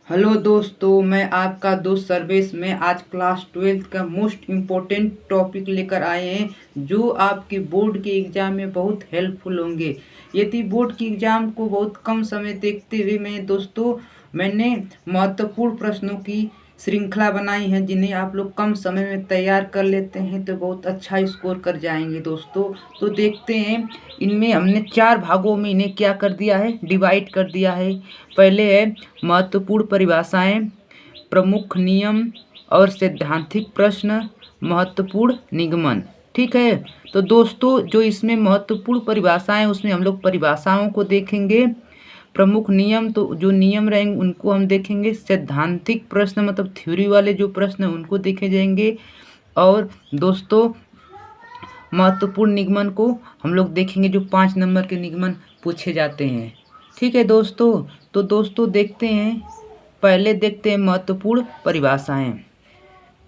Hello दोस्तों, मैं आपका दोस्त सर्वेश में आज क्लास 12th का मोस्ट इम्पोर्टेंट टॉपिक लेकर आए हैं जो आपके बोर्ड के एग्ज़ाम में बहुत हेल्पफुल होंगे। यदि बोर्ड की एग्ज़ाम को बहुत कम समय देखते हुए मैंने महत्वपूर्ण प्रश्नों की श्रृंखला बनाई है जिन्हें आप लोग कम समय में तैयार कर लेते हैं तो बहुत अच्छा स्कोर कर जाएंगे दोस्तों। तो देखते हैं, इनमें हमने 4 भागों में इन्हें क्या कर दिया है, डिवाइड कर दिया है। पहले है महत्वपूर्ण परिभाषाएं, प्रमुख नियम और सैद्धांतिक प्रश्न, महत्वपूर्ण निगमन। ठीक है, तो दोस्तों जो इसमें महत्वपूर्ण परिभाषाएं उसमें हम लोग परिभाषाओं को देखेंगे। प्रमुख नियम तो जो नियम रहेंगे उनको हम देखेंगे। सैद्धांतिक प्रश्न मतलब थ्योरी वाले जो प्रश्न हैं उनको देखे जाएंगे। और दोस्तों महत्वपूर्ण निगमन को हम लोग देखेंगे, जो 5 नंबर के निगमन पूछे जाते हैं। ठीक है दोस्तों, तो दोस्तों देखते हैं, पहले देखते हैं महत्वपूर्ण परिभाषाएं।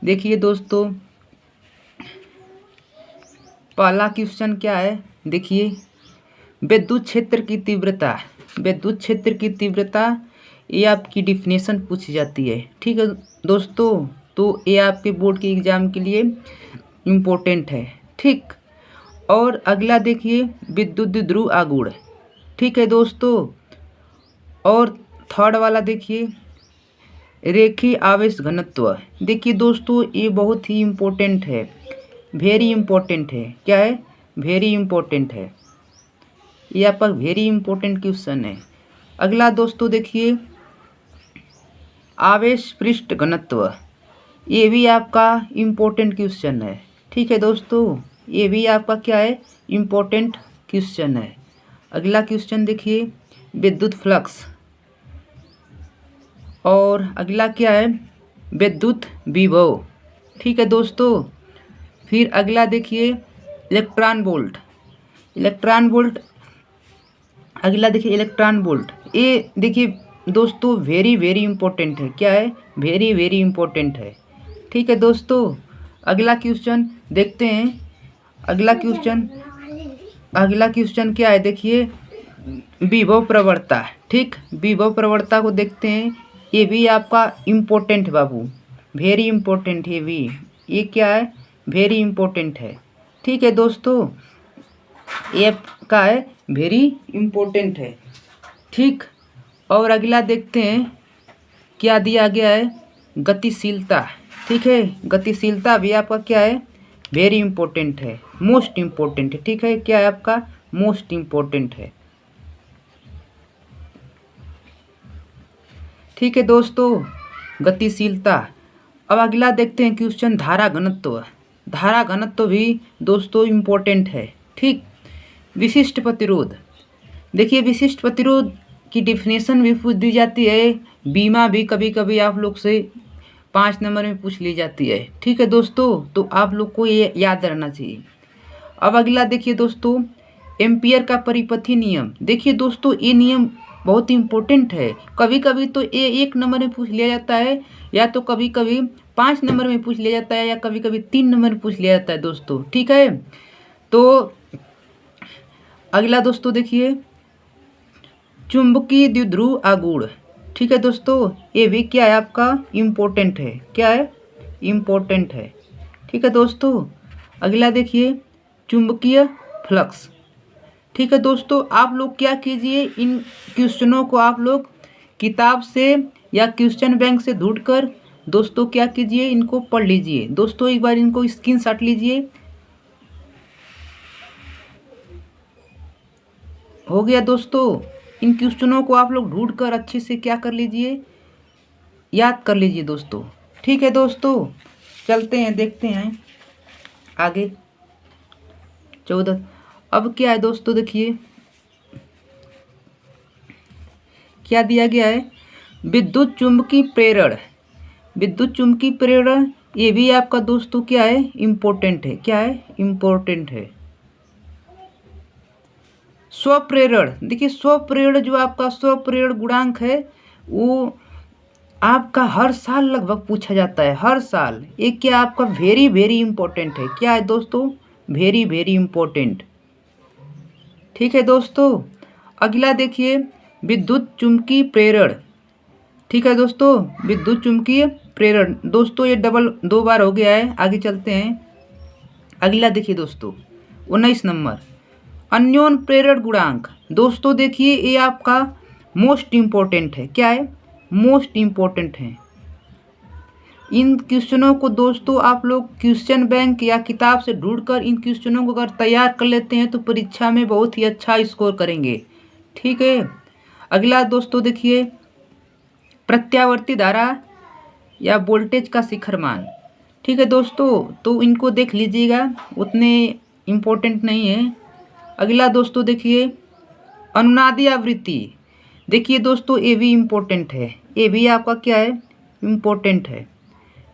देखिए दोस्तों, पहला क्वेश्चन क्या है, देखिए विद्युत क्षेत्र की तीव्रता। विद्युत क्षेत्र की तीव्रता ये आपकी डिफिनेशन पूछी जाती है। ठीक है दोस्तों, तो ये आपके बोर्ड के एग्ज़ाम के लिए इम्पोर्टेंट है। ठीक, और अगला देखिए विद्युत ध्रुव आघूर्ण। ठीक है दोस्तों, और थर्ड वाला देखिए रेखीय आवेश घनत्व। देखिए दोस्तों ये बहुत ही इम्पोर्टेंट है, वेरी इम्पोर्टेंट है। क्या है? वेरी इम्पोर्टेंट है, ये आपका वेरी इम्पोर्टेंट क्वेश्चन है। अगला दोस्तों देखिए आवेश पृष्ठ घनत्व, ये भी आपका इम्पोर्टेंट क्वेश्चन है। ठीक है दोस्तों, ये भी आपका क्या है, इम्पोर्टेंट क्वेश्चन है। अगला क्वेश्चन देखिए विद्युत फ्लक्स, और अगला क्या है विद्युत विभव। ठीक है दोस्तों, फिर अगला देखिए इलेक्ट्रॉन वोल्ट। इलेक्ट्रॉन वोल्ट, अगला देखिए इलेक्ट्रॉन वोल्ट। ये देखिए दोस्तों वेरी वेरी इंपॉर्टेंट है। क्या है? वेरी वेरी इंपॉर्टेंट है। ठीक है दोस्तों, अगला क्वेश्चन देखते हैं। अगला क्वेश्चन क्या है, देखिए विभव प्रवणता। ठीक, विभव प्रवणता को देखते हैं, ये भी आपका इम्पोर्टेंट है बाबू, वेरी इम्पोर्टेंट है भी। ये क्या है? वेरी इम्पोर्टेंट है। ठीक है दोस्तों, ये का है वेरी इम्पोर्टेंट है। ठीक, और अगला देखते हैं क्या दिया गया है, गतिशीलता। ठीक है, गतिशीलता भी आपका क्या है, वेरी इम्पोर्टेंट है, मोस्ट इम्पोर्टेंट है। ठीक है, क्या है आपका, मोस्ट इम्पोर्टेंट है। ठीक है दोस्तों, गतिशीलता। अब अगला देखते हैं क्वेश्चन धारा घनत्व। धारा घनत्व भी दोस्तों इम्पोर्टेंट है। ठीक, विशिष्ट प्रतिरोध। देखिए विशिष्ट प्रतिरोध की डिफिनेशन भी पूछ दी जाती है। बीमा भी कभी कभी आप लोग से 5 नंबर में पूछ ली जाती है। ठीक है दोस्तों, तो आप लोग को ये याद रहना चाहिए। अब अगला देखिए दोस्तों एम्पियर का परिपथी नियम। देखिए दोस्तों ये नियम बहुत इम्पोर्टेंट है। कभी कभी तो ये 1 नंबर में पूछ लिया जाता है, या तो कभी कभी 5 नंबर में पूछ लिया जाता है, या कभी कभी 3 नंबर में पूछ लिया जाता है दोस्तों। ठीक है, तो अगला दोस्तों देखिए चुंबकीय द्विध्रुव आघूर्ण। ठीक है दोस्तों, ये भी क्या है आपका, इम्पोर्टेंट है। क्या है? इम्पोर्टेंट है। ठीक है दोस्तों, अगला देखिए चुंबकीय फ्लक्स। ठीक है दोस्तों, आप लोग क्या कीजिए, इन क्वेश्चनों को आप लोग किताब से या क्वेश्चन बैंक से ढूंढकर दोस्तों क्या कीजिए, इनको पढ़ लीजिए दोस्तों। एक बार इनको स्क्रीनशॉट लीजिए। हो गया दोस्तों, इन क्वेश्चनों को आप लोग ढूंढ कर अच्छे से क्या कर लीजिए, याद कर लीजिए दोस्तों। ठीक है दोस्तों, चलते हैं देखते हैं आगे 14। अब क्या है दोस्तों, देखिए क्या दिया गया है, विद्युत चुम्बकीय प्रेरण। विद्युत चुम्बकीय प्रेरण ये भी आपका दोस्तों क्या है, इम्पोर्टेंट है। क्या है? इम्पोर्टेंट है। स्वप्रेरण, देखिए स्वप्रेरण जो आपका स्वप्रेरण गुणांक है वो आपका हर साल लगभग पूछा जाता है, हर साल। ये क्या आपका वेरी वेरी इंपॉर्टेंट है। क्या है दोस्तों, वेरी वेरी इंपॉर्टेंट। ठीक है दोस्तों, अगला देखिए विद्युत चुम्बकीय प्रेरण। ठीक है दोस्तों, विद्युत चुंबकीय प्रेरण। दोस्तों ये डबल 2 बार हो गया है। आगे चलते हैं। अगला देखिए दोस्तों 19 नंबर, अन्योन प्रेरण गुणांक। दोस्तों देखिए ये आपका मोस्ट इम्पोर्टेंट है। क्या है? मोस्ट इम्पोर्टेंट है। इन क्वेश्चनों को दोस्तों आप लोग क्वेश्चन बैंक या किताब से ढूंढकर इन क्वेश्चनों को अगर तैयार कर लेते हैं तो परीक्षा में बहुत ही अच्छा स्कोर करेंगे। ठीक है। अगला दोस्तों देखिए प्रत्यावर्ती धारा या वोल्टेज का शिखर मान। ठीक है दोस्तों, तो इनको देख लीजिएगा, उतने इम्पोर्टेंट नहीं है। अगला दोस्तों देखिए अनुनादी आवृत्ति। देखिए दोस्तों ये भी इम्पोर्टेंट है, ये भी आपका क्या है? इम्पोर्टेंट है।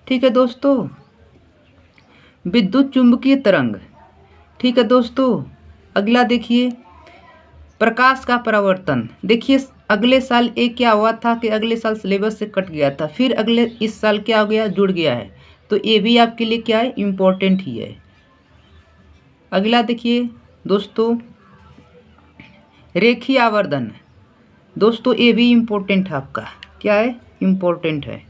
ठीक है दोस्तों, विद्युत चुंबकीय तरंग। ठीक है दोस्तों, अगला देखिए प्रकाश का परावर्तन। देखिए अगले साल एक क्या हुआ था कि अगले साल सिलेबस से कट गया था, फिर अगले इस साल क्या हो गया? जुड़ गया है। तो ये भी आपके लिए क्या है? इम्पोर्टेंट ही है। अगला देखिए दोस्तों रेखीय आवर्धन। दोस्तों ये भी इम्पोर्टेंट है आपका। क्या है? इम्पोर्टेंट है।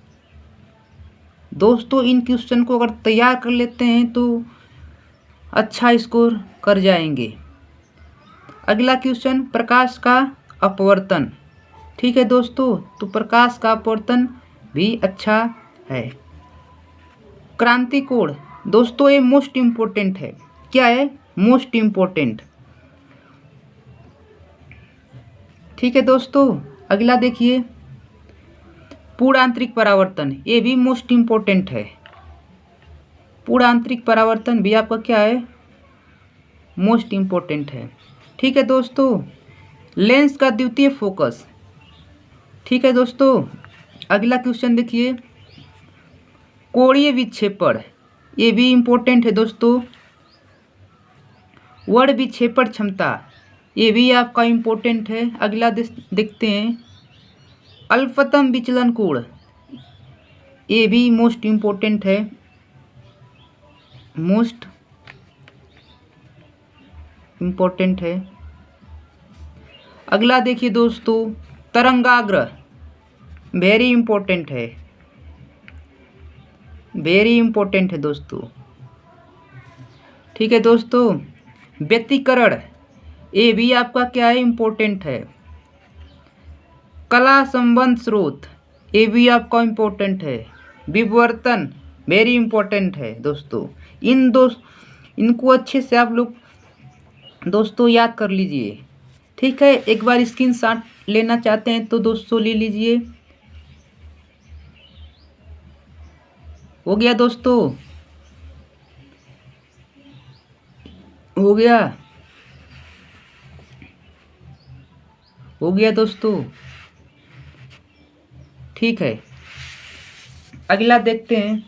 दोस्तों इन क्वेश्चन को अगर तैयार कर लेते हैं तो अच्छा स्कोर कर जाएंगे। अगला क्वेश्चन प्रकाश का अपवर्तन। ठीक है दोस्तों, तो प्रकाश का अपवर्तन भी अच्छा है। क्रांति कोण। दोस्तों ये मोस्ट इम्पोर्टेंट है। क्या है? Most important. ठीक है दोस्तों, अगला देखिए पूर्ण आंतरिक परावर्तन। ये भी मोस्ट इम्पोर्टेंट है। पूर्ण आंतरिक परावर्तन भी आपका क्या है? मोस्ट इम्पोर्टेंट है। ठीक है दोस्तों लेंस का द्वितीय फोकस। ठीक है दोस्तों, अगला क्वेश्चन देखिए कोणीय विक्षेपण। ये भी इम्पोर्टेंट है दोस्तों। वर्ण विक्षेपण क्षमता, ये भी आपका इम्पोर्टेंट है। अगला देखते हैं अल्पतम विचलन कोण। ये भी मोस्ट इम्पोर्टेंट है। मोस्ट इम्पोर्टेंट है। अगला देखिए दोस्तों तरंगाग्र। वेरी इम्पोर्टेंट है। वेरी इम्पोर्टेंट है दोस्तों। ठीक है दोस्तों व्यतिकरण, ये भी आपका क्या है? इम्पोर्टेंट है। कला संबंध स्रोत, ये भी आपका इम्पोर्टेंट है। विवर्तन वेरी इम्पोर्टेंट है दोस्तों। इनको अच्छे से आप लोग दोस्तों याद कर लीजिए। ठीक है, एक बार स्क्रीनशॉट लेना चाहते हैं तो दोस्तों ले लीजिए। हो गया दोस्तों? हो गया? हो गया दोस्तों? ठीक है, अगला देखते हैं।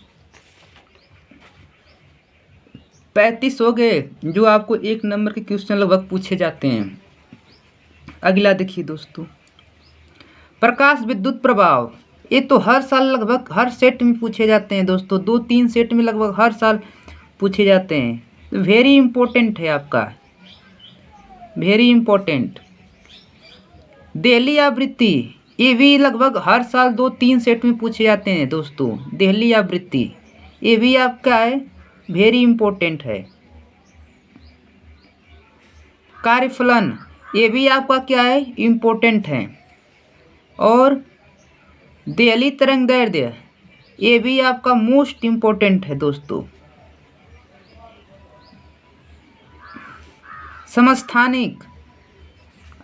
35 हो गए जो आपको 1 नंबर के क्वेश्चन लगभग पूछे जाते हैं। अगला देखिए दोस्तों प्रकाश विद्युत प्रभाव। ये तो हर साल लगभग हर सेट में पूछे जाते हैं दोस्तों। 2-3 सेट में लगभग हर साल पूछे जाते हैं। तो वेरी इम्पोर्टेंट है आपका। Very important. देहली आवृत्ति, ये भी लगभग हर साल 2-3 सेट में पूछे जाते हैं दोस्तों। देहली आवृत्ति ये भी आपका है, वेरी इम्पोर्टेंट है। कार्यफलन ये भी आपका क्या है? इम्पोर्टेंट है। और देहली तरंग दैर्ध्य ये भी आपका मोस्ट इम्पोर्टेंट है दोस्तों। समस्थानिक,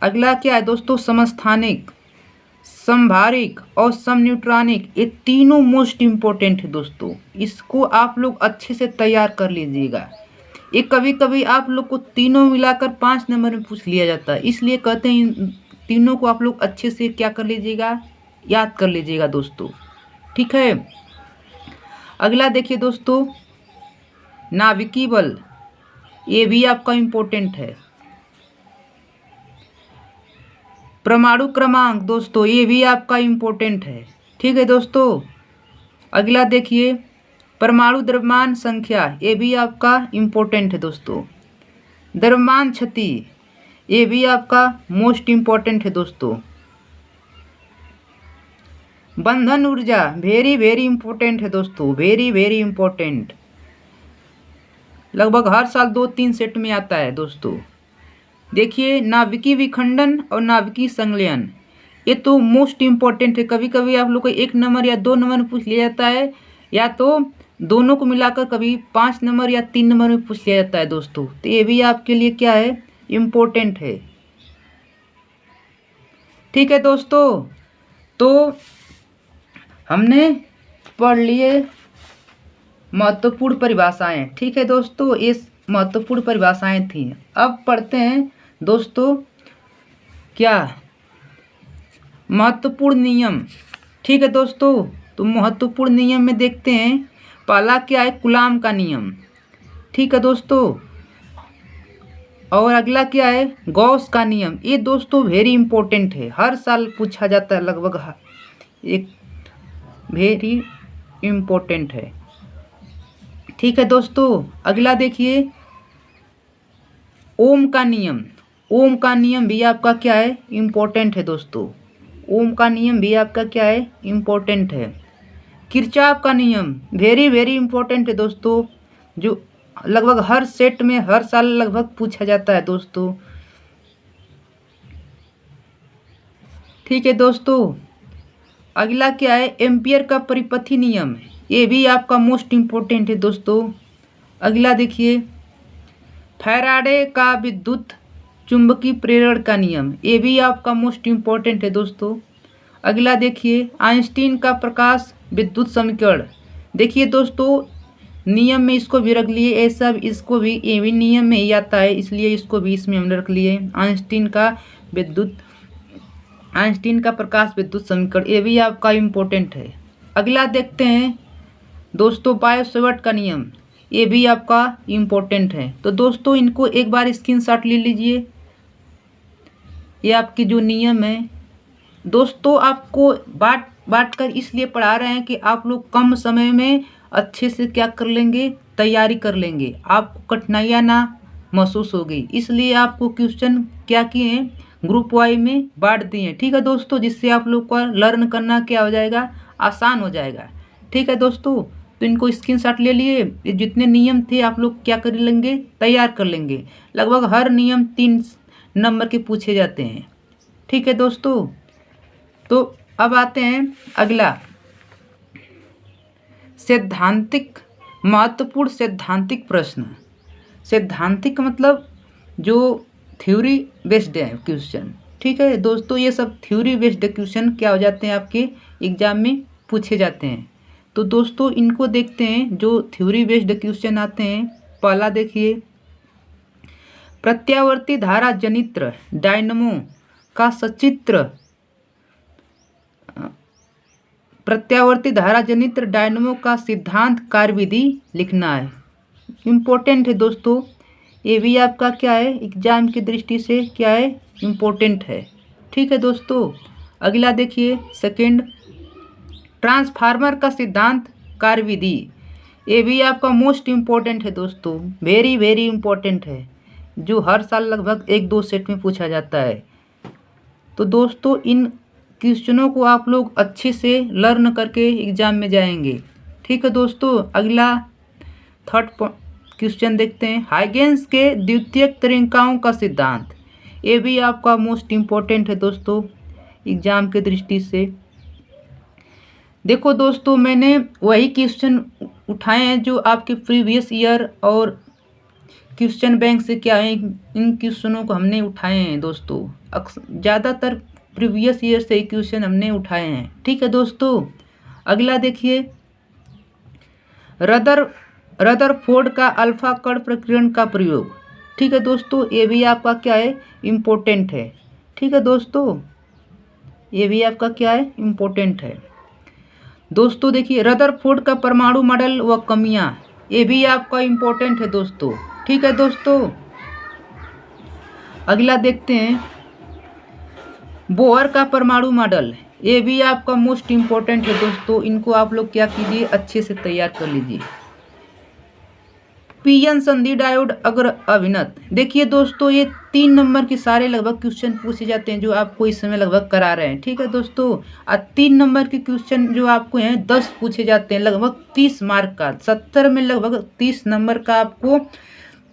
अगला क्या है दोस्तों? समस्थानिक, संभारिक और समन्यूट्रॉनिक, ये तीनों मोस्ट इम्पोर्टेंट है दोस्तों। इसको आप लोग अच्छे से तैयार कर लीजिएगा। ये कभी कभी आप लोग को तीनों मिलाकर 5 नंबर में पूछ लिया जाता है, इसलिए कहते हैं इन तीनों को आप लोग अच्छे से क्या कर लीजिएगा? याद कर लीजिएगा दोस्तों। ठीक है, अगला देखिए दोस्तों नाभिकीय बल, ये भी आपका इम्पोर्टेंट है। परमाणु क्रमांक दोस्तों, ये भी आपका इम्पोर्टेंट है। ठीक है दोस्तों, अगला देखिए परमाणु द्रव्यमान संख्या, ये भी आपका इम्पोर्टेंट है दोस्तों। द्रव्यमान क्षति, ये भी आपका मोस्ट इम्पोर्टेंट है दोस्तों। बंधन ऊर्जा वेरी वेरी इंपॉर्टेंट है दोस्तों, वेरी वेरी इंपॉर्टेंट। लगभग हर साल 2-3 सेट में आता है दोस्तों। देखिए नाभिकीय विखंडन और नाभिकीय संलयन, ये तो मोस्ट इम्पोर्टेंट है। कभी कभी आप लोग को 1 नंबर या 2 नंबर में पूछ लिया जाता है, या तो दोनों को मिलाकर कभी 5 नंबर या 3 नंबर में पूछ लिया जाता है दोस्तों। तो ये भी आपके लिए क्या है, इम्पोर्टेंट है। ठीक है दोस्तों, तो हमने पढ़ लिए महत्वपूर्ण परिभाषाएं। ठीक है दोस्तों, ये महत्वपूर्ण परिभाषाएं थी। अब पढ़ते हैं दोस्तों क्या, महत्वपूर्ण नियम। ठीक है दोस्तों, तो महत्वपूर्ण नियम में देखते हैं पहला क्या है, कूलाम का नियम। ठीक है दोस्तों, और अगला क्या है, गॉस का नियम। ये दोस्तों वेरी इंपॉर्टेंट है, हर साल पूछा जाता है लगभग, एक वेरी इम्पोर्टेंट है। ठीक है दोस्तों, अगला देखिए ओम का नियम। ओम का नियम भी आपका क्या है, इम्पोर्टेंट है दोस्तों। ओम का नियम भी आपका क्या है, इम्पोर्टेंट है। किरचॉफ का नियम वेरी वेरी इंपॉर्टेंट है दोस्तों, जो लगभग हर सेट में हर साल लगभग पूछा जाता है दोस्तों। ठीक है दोस्तों, अगला क्या है, एम्पियर का परिपथी नियम। ये भी आपका मोस्ट इम्पोर्टेंट है दोस्तों। अगला देखिए फैराडे का विद्युत चुंबकीय प्रेरण का नियम, ये भी आपका मोस्ट इम्पोर्टेंट है दोस्तों। अगला देखिए आइंस्टीन का प्रकाश विद्युत समीकरण। देखिए दोस्तों नियम में इसको भी रख लिए, ये सब इसको भी, ये भी नियम में ही आता है, इसलिए इसको भी इसमें हमने रख लिए। आइंस्टीन का प्रकाश विद्युत समीकरण, ये भी आपका इम्पोर्टेंट है। अगला देखते हैं दोस्तों बायो-सैवर्ट का नियम, ये भी आपका इम्पोर्टेंट है। तो दोस्तों इनको एक बार स्क्रीनशॉट ले लीजिए, ये आपके जो नियम है दोस्तों, आपको बांट कर इसलिए पढ़ा रहे हैं कि आप लोग कम समय में अच्छे से क्या कर लेंगे, तैयारी कर लेंगे, आपको कठिनाइयाँ ना महसूस होगी। इसलिए आपको क्वेश्चन क्या किए हैं, ग्रुप वाइज में बांट दिए हैं। ठीक है दोस्तों, जिससे आप लोग का लर्न करना क्या हो जाएगा, आसान हो जाएगा। ठीक है दोस्तों, तो इनको स्क्रीनशॉट ले लिए। ये जितने नियम थे आप लोग क्या कर लेंगे, तैयार कर लेंगे। लगभग हर नियम 3 नंबर के पूछे जाते हैं। ठीक है दोस्तों, तो अब आते हैं अगला सैद्धांतिक, महत्वपूर्ण सैद्धांतिक प्रश्न। सैद्धांतिक मतलब जो थ्योरी बेस्ड है क्वेश्चन। ठीक है दोस्तों, ये सब थ्योरी बेस्ड क्वेश्चन क्या हो जाते हैं, आपके एग्जाम में पूछे जाते हैं। तो दोस्तों इनको देखते हैं जो थ्योरी बेस्ड क्वेश्चन आते हैं। पहला देखिए प्रत्यावर्ती धारा जनित्र डायनमो का सचित्र, प्रत्यावर्ती धारा जनित्र डायनमो का सिद्धांत कार्यविधि लिखना है। इम्पोर्टेंट है दोस्तों, ये भी आपका क्या है, एग्जाम की दृष्टि से क्या है, इम्पोर्टेंट है। ठीक है दोस्तों, अगला देखिए सेकंड ट्रांसफार्मर का सिद्धांत कार्यविधि, ये भी आपका मोस्ट इम्पोर्टेंट है दोस्तों, वेरी वेरी इम्पोर्टेंट है, जो हर साल लगभग 1-2 सेट में पूछा जाता है। तो दोस्तों इन क्वेश्चनों को आप लोग अच्छे से लर्न करके एग्जाम में जाएंगे। ठीक है दोस्तों, अगला थर्ड क्वेश्चन देखते हैं हाइगेंस के द्वितीयक तरंगिकाओं का सिद्धांत, ये भी आपका मोस्ट इम्पोर्टेंट है दोस्तों एग्जाम के दृष्टि से। देखो दोस्तों मैंने वही क्वेश्चन उठाए हैं जो आपके प्रीवियस ईयर और क्वेश्चन बैंक से क्या है, इन क्वेश्चनों को हमने उठाए हैं दोस्तों। ज़्यादातर प्रीवियस ईयर से क्वेश्चन हमने उठाए हैं। ठीक है दोस्तों, अगला देखिए रदरफोर्ड का अल्फा कण प्रकीर्णन का प्रयोग। ठीक है दोस्तों, ये भी आपका क्या है, इम्पोर्टेंट है। ठीक है दोस्तों, ये भी आपका क्या है, इम्पोर्टेंट है। दोस्तों देखिए रदरफोर्ड का परमाणु मॉडल व कमियां, ये भी आपका इम्पोर्टेंट है दोस्तों। ठीक है दोस्तों, अगला देखते हैं बोहर का परमाणु मॉडल, ये भी आपका मोस्ट इम्पोर्टेंट है दोस्तों। इनको आप लोग क्या कीजिए, अच्छे से तैयार कर लीजिए। पीएन संधि डायोड अग्र अभिनत। देखिए दोस्तों, ये 3 नंबर के सारे लगभग क्वेश्चन पूछे जाते हैं जो आपको इस समय लगभग करा रहे हैं। ठीक है दोस्तों, और 3 नंबर के क्वेश्चन जो आपको हैं 10 पूछे जाते हैं, लगभग 30 मार्क का। 70 में लगभग 30 नंबर का आपको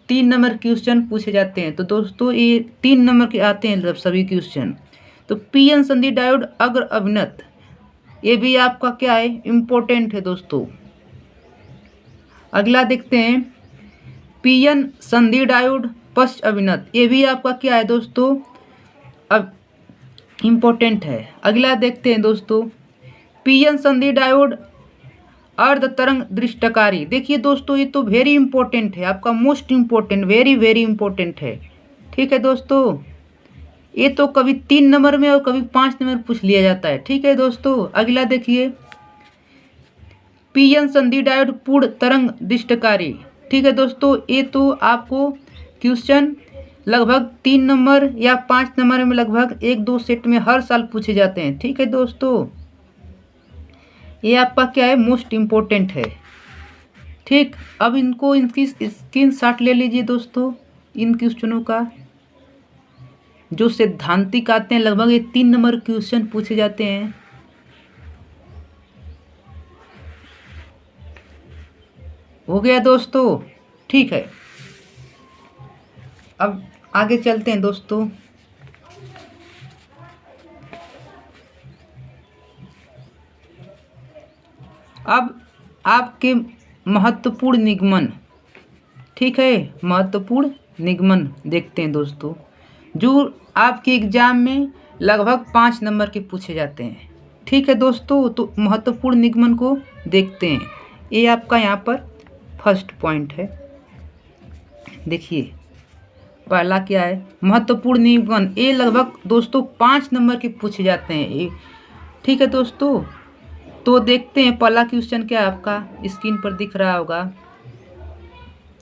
3 नंबर क्वेश्चन पूछे जाते हैं। तो दोस्तों, ये 3 नंबर के आते हैं सभी क्वेश्चन। तो पीएन संधि डायोड अग्र अभिनत, ये भी आपका क्या है, इम्पोर्टेंट है दोस्तों। अगला देखते हैं, पीएन संधि डायोड पश्च अभिनत, ये भी आपका क्या है दोस्तों, अब इम्पोर्टेंट है। अगला देखते हैं दोस्तों, पीएन संधि डायोड अर्ध तरंग दृष्टकारी। देखिए दोस्तों, ये तो वेरी इंपॉर्टेंट है, आपका most important, very very important है। ठीक है दोस्तों, ये तो कभी 3 नंबर में और कभी 5 नंबर पूछ लिया जाता है। ठीक है दोस्तों, अगला देखिए, पीएन संधि डायोड पूर्ण तरंग दृष्टकारी। ठीक है दोस्तों, ये तो आपको क्वेश्चन लगभग 3 नंबर या 5 नंबर में लगभग 1-2 सेट में हर साल पूछे जाते हैं। ठीक है दोस्तों, ये आपका क्या है, मोस्ट इम्पोर्टेंट है। ठीक, अब इनकी स्क्रीनशॉट ले लीजिए दोस्तों, इन क्वेश्चनों का जो सैद्धांतिक आते हैं, लगभग ये 3 नंबर क्वेश्चन पूछे जाते हैं। हो गया दोस्तों, ठीक है। अब आगे चलते हैं दोस्तों। अब आपके महत्वपूर्ण निगमन, ठीक है, महत्वपूर्ण निगमन देखते हैं दोस्तों, जो आपके एग्जाम में लगभग 5 नंबर के पूछे जाते हैं। ठीक है दोस्तों, तो महत्वपूर्ण निगमन को देखते हैं। ये आपका यहाँ पर फर्स्ट पॉइंट है। देखिए, पहला क्या है, महत्वपूर्ण निगमन। ये लगभग दोस्तों 5 नंबर के पूछे जाते हैं ये। ठीक है दोस्तों, तो देखते हैं पहला क्वेश्चन क्या है आपका, स्क्रीन पर दिख रहा होगा।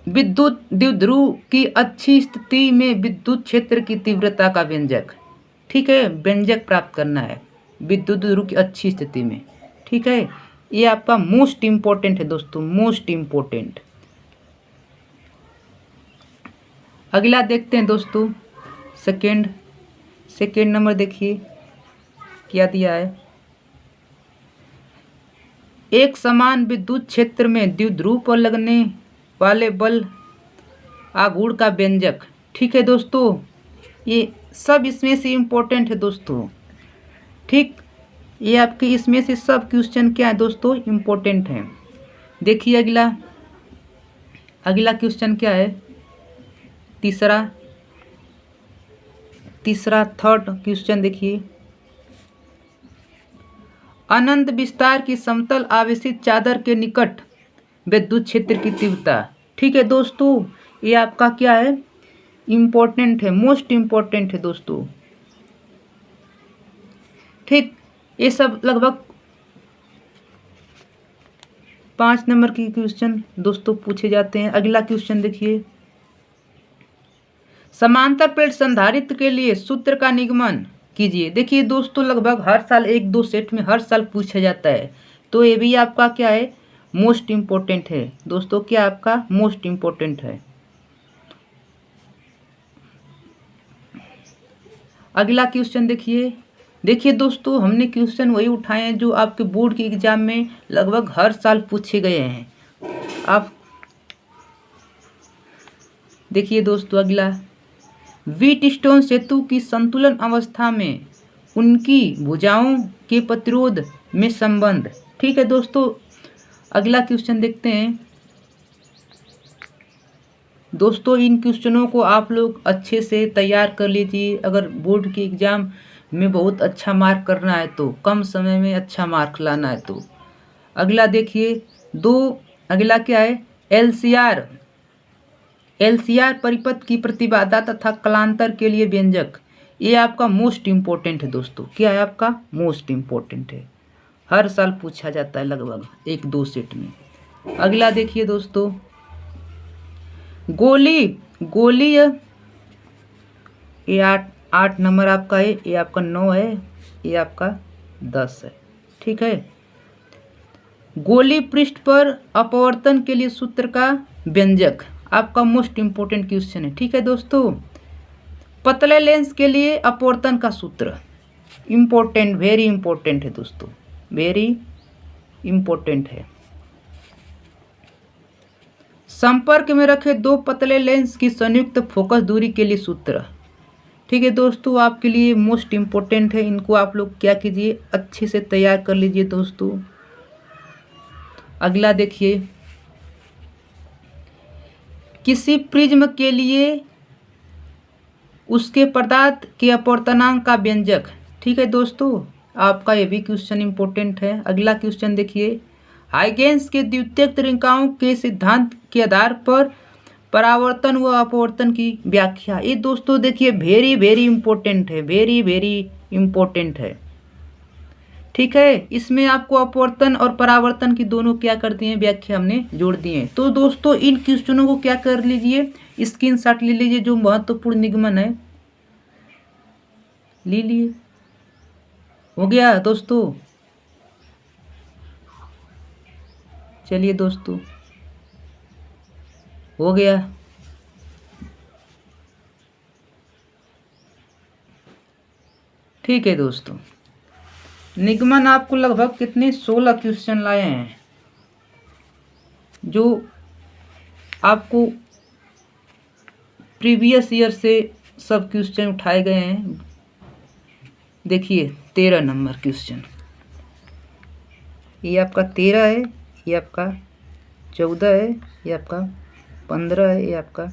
विद्युत द्विध्रुव की अच्छी स्थिति में विद्युत क्षेत्र की तीव्रता का व्यंजक। ठीक है, व्यंजक प्राप्त करना है विद्युत द्विध्रुव की अच्छी स्थिति में। ठीक है, ये आपका मोस्ट इम्पोर्टेंट है दोस्तों, मोस्ट इम्पोर्टेंट। अगला देखते हैं दोस्तों, सेकेंड नंबर देखिए क्या दिया है। एक समान विद्युत क्षेत्र में द्विध्रुव पर लगने वाले बल आघूर्ण का व्यंजक। ठीक है दोस्तों, ये सब इसमें से इम्पोर्टेंट है दोस्तों। ठीक, ये आपके इसमें से सब क्वेश्चन क्या है दोस्तों, इम्पोर्टेंट हैं। देखिए अगला क्वेश्चन क्या है, तीसरा थर्ड क्वेश्चन देखिए। अनंत विस्तार की समतल आवेशित चादर के निकट विद्युत क्षेत्र की तीव्रता। ठीक है दोस्तों, ये आपका क्या है, इम्पोर्टेंट है, मोस्ट इम्पोर्टेंट है दोस्तों। ठीक, ये सब लगभग 5 नंबर की क्वेश्चन दोस्तों पूछे जाते हैं। अगला क्वेश्चन देखिए, समांतर प्लेट संधारित्र के लिए सूत्र का निगमन कीजिए। देखिए दोस्तों, लगभग हर साल 1-2 सेट में हर साल पूछा जाता है, तो ये भी आपका क्या है, मोस्ट इम्पोर्टेंट है दोस्तों। क्या आपका मोस्ट इम्पोर्टेंट है। अगला क्वेश्चन देखिए दोस्तों, हमने क्वेश्चन वही उठाए हैं जो आपके बोर्ड के एग्जाम में लगभग हर साल पूछे गए हैं। आप देखिए दोस्तों, अगला व्हीटस्टोन सेतु की संतुलन अवस्था में उनकी भुजाओं के प्रतिरोध में संबंध। ठीक है दोस्तों, अगला क्वेश्चन देखते हैं दोस्तों। इन क्वेश्चनों को आप लोग अच्छे से तैयार कर लीजिए। अगर बोर्ड के एग्ज़ाम में बहुत अच्छा मार्क करना है तो, कम समय में अच्छा मार्क लाना है तो। अगला देखिए अगला क्या है, एलसीआर परिपथ की प्रतिबाधा तथा कलांतर के लिए व्यंजक। ये आपका मोस्ट इम्पोर्टेंट है दोस्तों। क्या है आपका, मोस्ट इम्पोर्टेंट है, हर साल पूछा जाता है लगभग 1-2 सेट में। अगला देखिए दोस्तों, गोली ये 8 नंबर आपका है, ये आपका 9 है, ये आपका 10 है। ठीक है, गोली पृष्ठ पर अपवर्तन के लिए सूत्र का व्यंजक। आपका मोस्ट इम्पोर्टेंट क्वेश्चन है। ठीक है दोस्तों, पतले लेंस के लिए अपवर्तन का सूत्र इम्पोर्टेंट, वेरी इम्पोर्टेंट है दोस्तों, वेरी इम्पोर्टेंट है। संपर्क में रखे दो पतले लेंस की संयुक्त फोकस दूरी के लिए सूत्र। ठीक है दोस्तों, आपके लिए मोस्ट इम्पोर्टेंट है। इनको आप लोग क्या कीजिए, अच्छे से तैयार कर लीजिए दोस्तों। अगला देखिए, किसी प्रिज्म के लिए उसके पदार्थ के अपवर्तनांक का व्यंजक। ठीक है दोस्तों, आपका ये भी क्वेश्चन इम्पोर्टेंट है। अगला क्वेश्चन देखिए, हाइगेंस के द्वितीयक तरीकाओं के सिद्धांत के आधार पर परावर्तन व अपवर्तन की व्याख्या। ये दोस्तों देखिए वेरी वेरी इम्पोर्टेंट है, वेरी वेरी इम्पोर्टेंट है। ठीक है, इसमें आपको अपवर्तन और परावर्तन की दोनों क्या कर दिए हैं, व्याख्या हमने जोड़ दिए हैं। तो दोस्तों इन क्वेश्चनों को क्या कर लीजिए, स्क्रीनशॉट ले लीजिए, जो महत्वपूर्ण निगमन है ले लिए। हो गया दोस्तों, चलिए दोस्तों हो गया। ठीक है दोस्तों, निगमन आपको लगभग कितने 16 क्वेश्चन लाए हैं, जो आपको प्रीवियस ईयर से सब क्वेश्चन उठाए गए हैं। देखिए 13 नंबर क्वेश्चन, ये आपका 13 है, ये आपका 14 है, ये आपका 15 है, ये आपका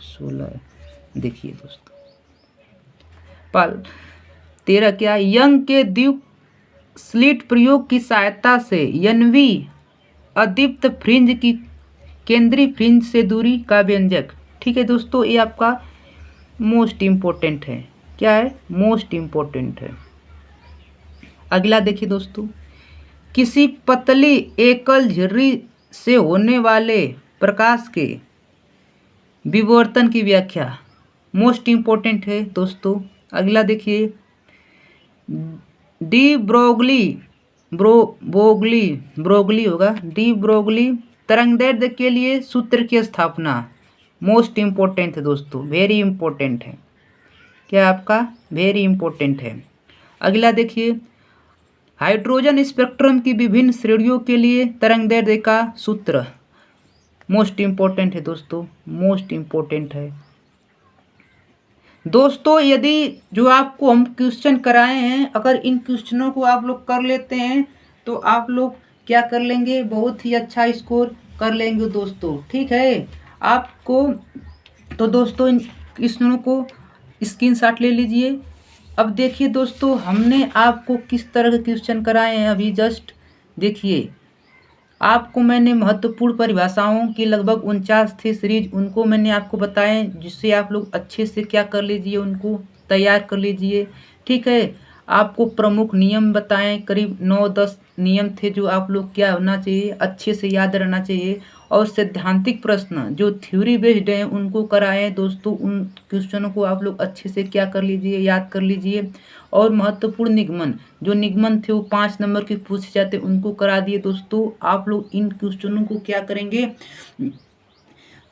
16 है। देखिए दोस्तों, 13 क्या, यंग के द्वीप स्लिट प्रयोग की सहायता से यन्वी अदीप्त फ्रिंज की केंद्रीय फ्रिंज से दूरी का व्यंजक। ठीक है दोस्तों, ये आपका मोस्ट इम्पोर्टेंट है। क्या है, मोस्ट इम्पोर्टेंट है। अगला देखिए दोस्तों, किसी पतली एकल झिर्री से होने वाले प्रकाश के विवर्तन की व्याख्या, मोस्ट इम्पोर्टेंट है दोस्तों। अगला देखिए, डी ब्रोगली होगा, डी ब्रोगली तरंगदैर्ध्य के लिए सूत्र की स्थापना, मोस्ट इम्पोर्टेंट है दोस्तों, वेरी इम्पोर्टेंट है। क्या आपका वेरी इम्पोर्टेंट है। अगला देखिए, हाइड्रोजन स्पेक्ट्रम की विभिन्न श्रेणियों के लिए तरंगदैर्ध्य का सूत्र, मोस्ट इम्पोर्टेंट है दोस्तों, मोस्ट इम्पोर्टेंट है दोस्तों। यदि जो आपको हम क्वेश्चन कराए हैं, अगर इन क्वेश्चनों को आप लोग कर लेते हैं तो आप लोग क्या कर लेंगे, बहुत ही अच्छा स्कोर कर लेंगे दोस्तों। ठीक है, आपको तो दोस्तों इन क्वेश्चनों को स्क्रीनशॉट ले लीजिए। अब देखिए दोस्तों, हमने आपको किस तरह के क्वेश्चन कराए हैं अभी जस्ट देखिए। आपको मैंने महत्वपूर्ण परिभाषाओं की लगभग 49 थे सीरीज, उनको मैंने आपको बताए, जिससे आप लोग अच्छे से क्या कर लीजिए, उनको तैयार कर लीजिए। ठीक है, आपको प्रमुख नियम बताएं, करीब 9-10 नियम थे जो आप लोग क्या होना चाहिए, अच्छे से याद रहना चाहिए। और सैद्धांतिक प्रश्न जो थ्योरी बेस्ड हैं उनको कराएं दोस्तों। उन क्वेश्चनों को आप लोग अच्छे से क्या कर लीजिए, याद कर लीजिए। और महत्वपूर्ण निगमन, जो निगमन थे वो 5 नंबर के पूछे जाते उनको करा दिए दोस्तों। आप लोग इन क्वेश्चनों को क्या करेंगे,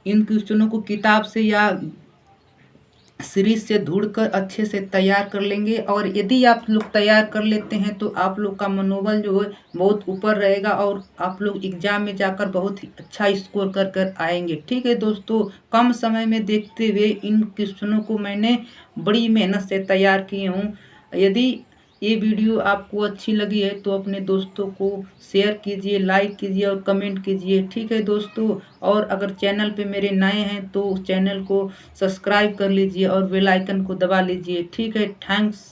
इन क्वेश्चनों को किताब से या सीरीज से ढूंढकर अच्छे से तैयार कर लेंगे। और यदि आप लोग तैयार कर लेते हैं तो आप लोग का मनोबल जो है बहुत ऊपर रहेगा और आप लोग एग्जाम में जाकर बहुत ही अच्छा स्कोर कर कर आएंगे। ठीक है दोस्तों, कम समय में देखते हुए इन क्वेश्चनों को मैंने बड़ी मेहनत से तैयार किए हूँ। यदि ये वीडियो आपको अच्छी लगी है तो अपने दोस्तों को शेयर कीजिए, लाइक कीजिए और कमेंट कीजिए। ठीक है दोस्तों, और अगर चैनल पे मेरे नए हैं तो चैनल को सब्सक्राइब कर लीजिए और बेल आइकन को दबा लीजिए। ठीक है, थैंक्स।